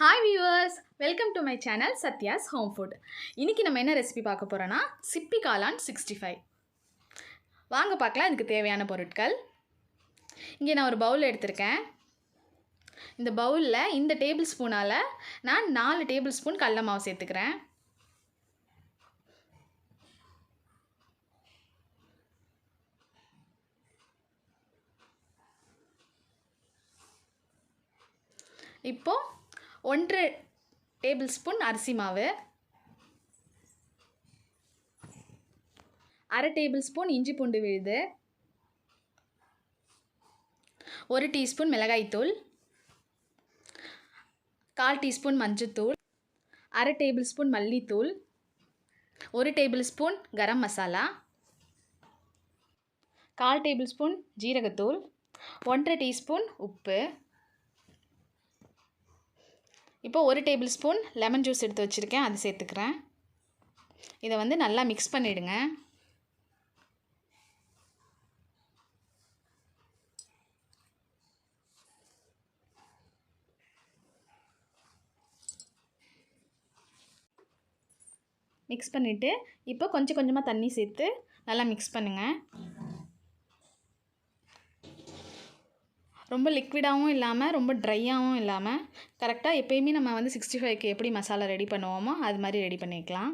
Hi viewers, welcome to my channel Satya's Home Food. இன்னைக்கு நம்ம என்ன ரெசிபி பார்க்க போறோம்னா சிப்பி காளான் 65. வாங்க பார்க்கலாம் இதுக்கு தேவையான பொருட்கள். இங்கே நான் ஒரு பவுல் எடுத்துர்க்கேன். இந்த பவுல்ல இந்த டேபிள் ஸ்பூனால நான் 4 டேபிள் ஸ்பூன் கடலை மாவு சேர்த்துக்கிறேன். இப்போ 1 டேபிள் ஸ்பூன் அரிசி மாவு, 1/2 டேபிள் ஸ்பூன் இஞ்சி பூண்டு விழுது, 1 டீஸ்பூன் மிளகாய் தூள், 1/4 டீஸ்பூன் மஞ்சள்தூள், 1/2 டேபிள் ஸ்பூன் மல்லித்தூள், 1 table spoon garam masala, 1/4 table spoon ஜீரகத்தூள், 1/2 டீஸ்பூன் உப்பு. இப்போ 1 டேபிள் ஸ்பூன் லெமன் ஜூஸ் எடுத்து வச்சுருக்கேன், அது சேர்த்துக்கிறேன். இதை வந்து நல்லா மிக்ஸ் பண்ணிவிடுங்க. மிக்ஸ் பண்ணிவிட்டு இப்போ கொஞ்சம் கொஞ்சமாக தண்ணி சேர்த்து நல்லா மிக்ஸ் பண்ணுங்கள். ரொம்ப லிக்விடாகவும் இல்லாமல் ரொம்ப ட்ரையாகவும் இல்லாமல் கரெக்டாக எப்பயுமே நம்ம வந்து 65க்கு எப்படி மசாலா ரெடி பண்ணுவோமோ அது மாதிரி ரெடி பண்ணிக்கலாம்.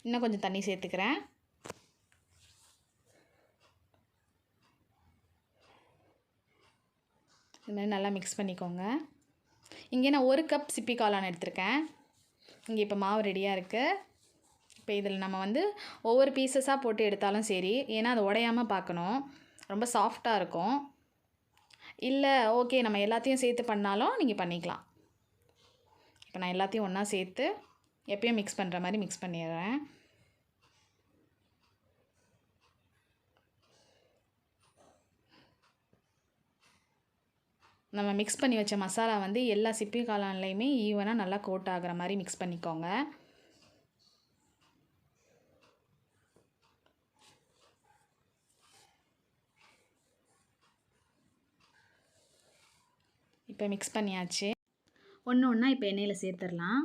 இன்னும் கொஞ்சம் தண்ணி சேர்த்துக்கிறேன். இது மாதிரி நல்லா மிக்ஸ் பண்ணிக்கோங்க. இங்கே நான் 1 கப் சிப்பி காளான் எடுத்திருக்கேன். இங்கே இப்போ மாவு ரெடியாக இருக்குது. இப்போ இதில் நம்ம வந்து ஒவ்வொரு பீசஸாக போட்டு எடுத்தாலும் சரி, ஏன்னா அது உடையாமல் பார்க்கணும், ரொம்ப சாஃப்டாக இருக்கும். இல்லை ஓகே நம்ம எல்லாத்தையும் சேர்த்து பண்ணாலும் நீங்கள் பண்ணிக்கலாம். இப்போ நான் எல்லாத்தையும் ஒன்றா சேர்த்து எப்பயும் மிக்ஸ் பண்ணுற மாதிரி மிக்ஸ் பண்ணிடுறேன். நம்ம மிக்ஸ் பண்ணி வச்ச மசாலா வந்து எல்லா சிப்பி காளான்லேயுமே ஈவனாக நல்லா கோட் ஆகிற மாதிரி மிக்ஸ் பண்ணிக்கோங்க. இப்போ மிக்ஸ் பண்ணியாச்சு. ஒன்று ஒன்றா இப்போ எண்ணெயில் சேர்த்துடலாம்.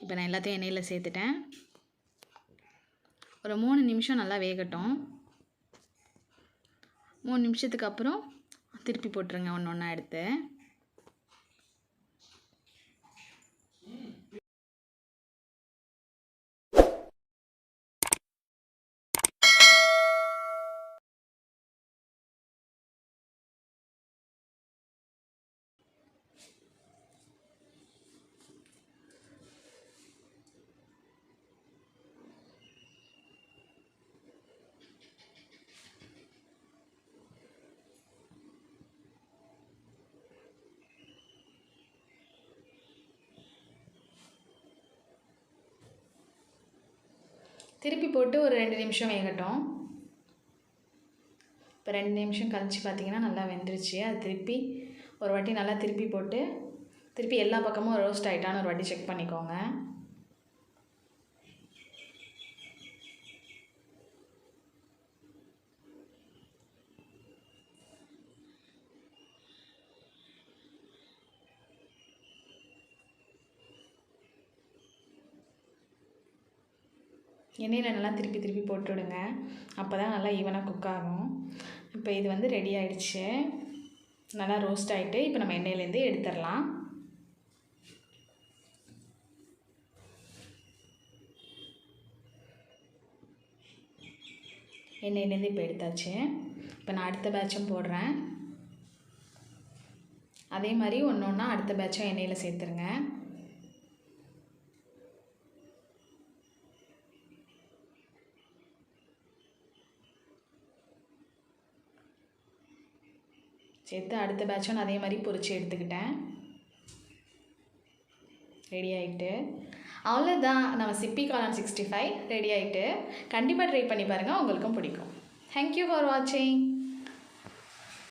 இப்போ நான் எல்லாத்தையும் எண்ணெயில் சேர்த்துட்டேன். ஒரு 3 நிமிஷம் நல்லா வேகட்டும். 3 நிமிஷத்துக்கு அப்புறம் திருப்பி போட்டுருங்க ஒன்று ஒன்றா எடுத்து. திருப்பி போட்டு ஒரு 2 நிமிஷம் வேகட்டும். இப்போ 2 நிமிஷம் கழிச்சு பார்த்திங்கன்னா நல்லா வெந்துருச்சு. அது திருப்பி ஒரு வாட்டி நல்லா திருப்பி போட்டு திருப்பி எல்லா பக்கமும் ரோஸ்ட் ஆகிட்டான்னு ஒரு வாட்டி செக் பண்ணிக்கோங்க. எண்ணெயில் நல்லா திருப்பி திருப்பி போட்டு விடுங்க, அப்போ தான் நல்லா ஈவனாக குக் ஆகும். இப்போ இது வந்து ரெடி ஆகிடுச்சு, நல்லா ரோஸ்ட் ஆகிட்டு இப்போ நம்ம எண்ணெயிலேருந்து எடுத்துடலாம். எண்ணெயிலேருந்து இப்போ எடுத்தாச்சு. இப்போ நான் அடுத்த பேட்சும் போடுறேன். அதே மாதிரி ஒன்று ஒன்றா அடுத்த பேட்சும் எண்ணெயில் சேர்த்துருங்க. சேர்த்து அடுத்த பேட்சும் நான் அதே மாதிரி பொரித்து எடுத்துக்கிட்டேன். ரெடி ஆகிட்டு அவ்வளோதான், நம்ம சிப்பி காளான் 65 ரெடி ஆகிட்டு. கண்டிப்பாக ட்ரை பண்ணி பாருங்கள், உங்களுக்கும் பிடிக்கும். தேங்க்யூ ஃபார் வாட்சிங்.